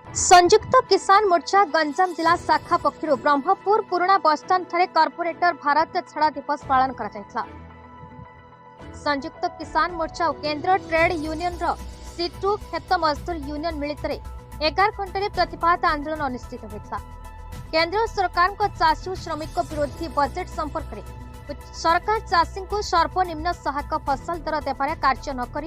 संयुक्त किसान मोर्चा गंजाम जिला शाखा पक्षर ब्रह्मपुर पुराणा बसस्टाण्ड ठारे कॉर्पोरेटर भारत छाड़ा दिवस पालन करा जायतला। संयुक्त किसान मोर्चा और केंद्र ट्रेड यूनियन सीटू खेत मजदूर यूनियन मिलित 11 घंटे प्रतिवाद आंदोलन अनुष्ठित होता। केंद्र सरकार को चाषी श्रमिक विरोधी बजेट संपर्क में सरकार चाषी को सर्वनिम्न सहायक फसल दर देवार कार्य नक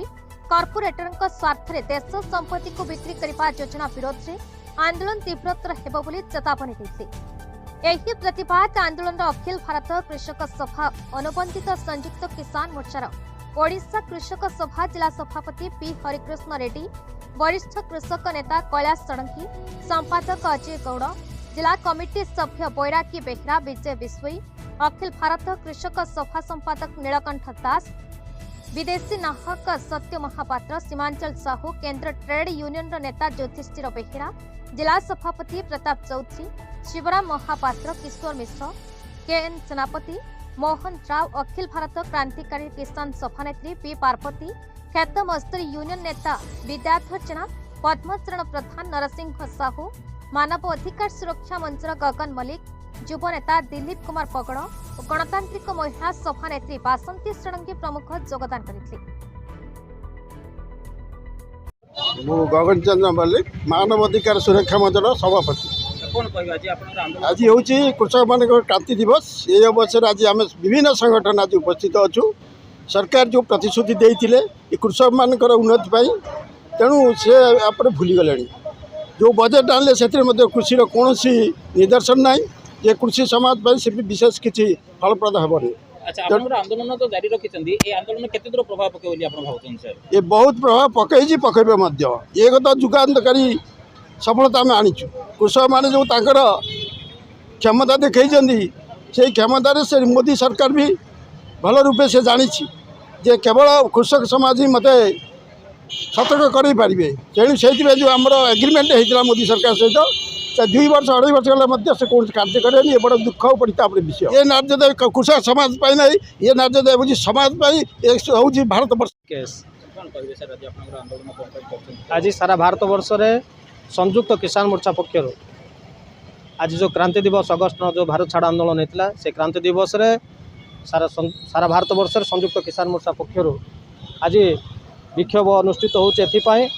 कॉर्पोरेटर स्वार्थ देश संपत्ति को बिक्री करने योजना विरोध में आंदोलन तीव्रतर हेबो बोली चेतावनी देते। एही प्रतिवाद आंदोलन अखिल भारत कृषक सभा अनुबंधित संयुक्त किसान मोर्चार ओडिशा कृषक सभा जिला सभापति पी हरिकृष्ण रेड्डी, वरिष्ठ कृषक नेता कैलाश षडंगी, संपादक अजय गौड़, जिला कमिटी सभ्य बैरागी बेहरा, विजय बिश्वई, अखिल भारत कृषक सभा संपादक नीलकंठ दास, विदेशी नाहक सत्य महापात्र, सीमांचल साहू, केंद्र ट्रेड यूनियन नेता ज्योतिषिर बेहरा, जिला सभापति प्रताप चौधरी, शिवराम महापात्र, किशोर मिश्र, केएन सेनापति, मोहन राव, अखिल भारत क्रांतिकारी किसान सभानेत्री पी पार्वती, खेत मजदूर यूनियन नेता विद्याधर जेना, पद्मचरण प्रधान, नरसिंह साहू, मानव अधिकार सुरक्षा मंचर गगन मल्लिक, युव नेता दिलीप कुमार पगड़ और गणतांत्रिक महिला सभानेत्री बासंती षडंगी प्रमुख योगदान करते। गगन चंद्र मल्लिक, मानव अधिकार सुरक्षा मंचर सभापति। आज हूँ कृषक मान क्रांति दिवस। ये अवसर आज आम विभिन्न संगठन आज उपस्थित अच्छु। सरकार जो प्रतिश्रुति देते कृषक मान उन्नति तेणु से आप भूली गले। जो बजेट आने से कृषि कौन निदर्शन ना ये कृषि समाज से विशेष किसी फलप्रद हेनी। अच्छा, आंदोलन तो जारी रखिछन्ती, ए आंदोलन केते दूर प्रभाव पके बोली आपण भावछन सर? ये बहुत प्रभाव पकईजी पकेबे मध्य। ये तो जुगान्तकारी सफलता आम आनीचु। कृषक माने जो ताकर क्षमता देखैछन्ती से क्षमतार से मोदी सरकार भी भल रूपे से जानी जे केवल कृषक समाज ही मते सतर्क करें पारे। तेणु से जो आमर एग्रीमेंट होता मोदी सरकार सहित 2 वर्ष 2.5 वर्ष गला से कौन कार्य करें। ये बड़ा दुख और परिताप विषय। ये नार्योदय कृषक समाज ना ये नार्योदय हूँ समाज हूँ भारत वर्ष। आज सारा भारत वर्ष रे संयुक्त किसान मोर्चा पक्षर आज जो क्रांति दिवस अगस्ट जो भारत छाड़ आंदोलन होता से क्रांति दिवस रे सारा भारत वर्ष संयुक्त किसान मोर्चा पक्षर आज विक्षोभ अनुष्ठित होपाई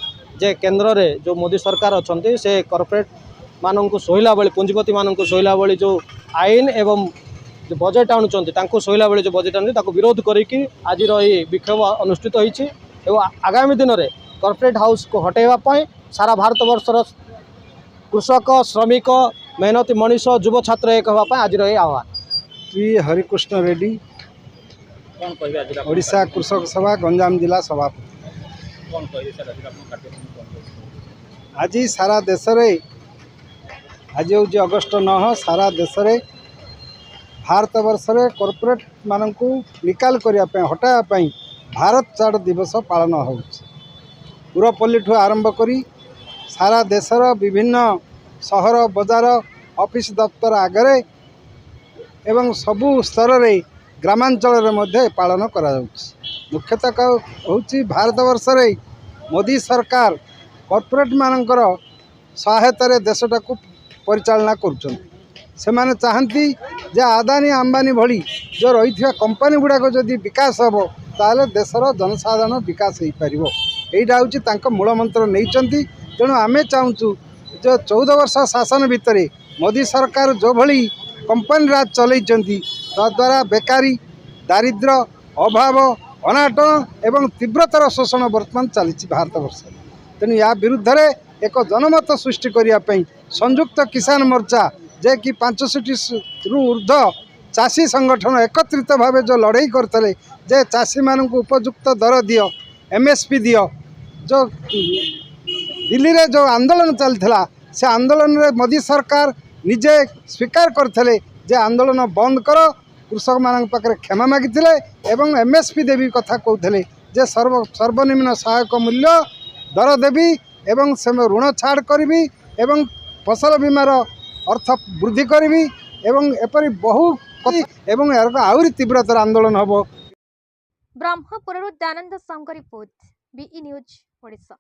जे केंद्र रे जो मोदी सरकार अच्छा से कॉर्पोरेट मानक सोहला बेले पुंजीपति मानक सोहला बेले जो आईन एवं जो बजेट आणुंट सोहला बेले जो बजेट आणुंट विरोध करी आज विक्षोभ अनुष्ठित होती। आगामी दिन में कॉर्पोरेट हाउस को हटेवाई सारा भारत वर्षर कृषक श्रमिक मेहनती मनीष युव छात्र एक होगापी आज आह्वान। पी हरिकृष्ण रेड्डी, ओडिशा कृषक सभा गंजाम जिला सभापति। आज सारा देश रे आज हूँ अगस्ट 9 सारा देश रे भारत वर्ष रे कॉर्पोरेट मानक निकाल करने हटायापाई भारत छाड़ दिवस पालन हो। पुरपल्ली ठू आरंभ करी सारा देशर विभिन्न सहर बजार ऑफिस दफ्तर आगरे एवं सबु स्तर रे ग्रामांचल रे पालन करा मुख्यतः हूँ भारत वर्ष रे मोदी सरकार कॉर्पोरेट मानकर सहायतार देशटा को परिचालना कर चाहती जे अदानी अंबानी भली जो रही कंपनी गुड़ाक जदि विकास हम ताले देशर जनसाधारण विकास हो पार। यहीटा हूँ मूल मंत्र नहीं। तेणु आमे चाहूँ जो 14 वर्ष शासन भितर मोदी सरकार जो भली कंपनी राज चलती तद्वारा बेकारी दारिद्र्य अभाव अनाटन एवं तीव्रतर शोषण बर्तमान चली भारत वर्ष। तेणु या विरुद्ध रे एक जनमत सृष्टि करने संयुक्त किसान मोर्चा जे कि 65 रु ऊर्ध्व चाषी संगठन एकत्रित भाव जो लड़ाई करते जे चाषी मान उपयुक्त दर दियो, एमएसपी दियो। जो दिल्ली रे जो आंदोलन चलता से आंदोलन रे मोदी सरकार निजे स्वीकार करते जे आंदोलन बंद कर कृषक मान पाखे क्षमा मागिले एवं एमएसपी देवी कथा कहते जे सर्वनिम्न सहायक मूल्य दर देवी एवं से ऋण छाड़ करी एवं फसल बीमार अर्थ वृद्धि करी एवं एपरी बहु एवं आहरी तीव्रतर आंदोलन हम। Brahmapur Dayanand Sahu report, BE news Odisha.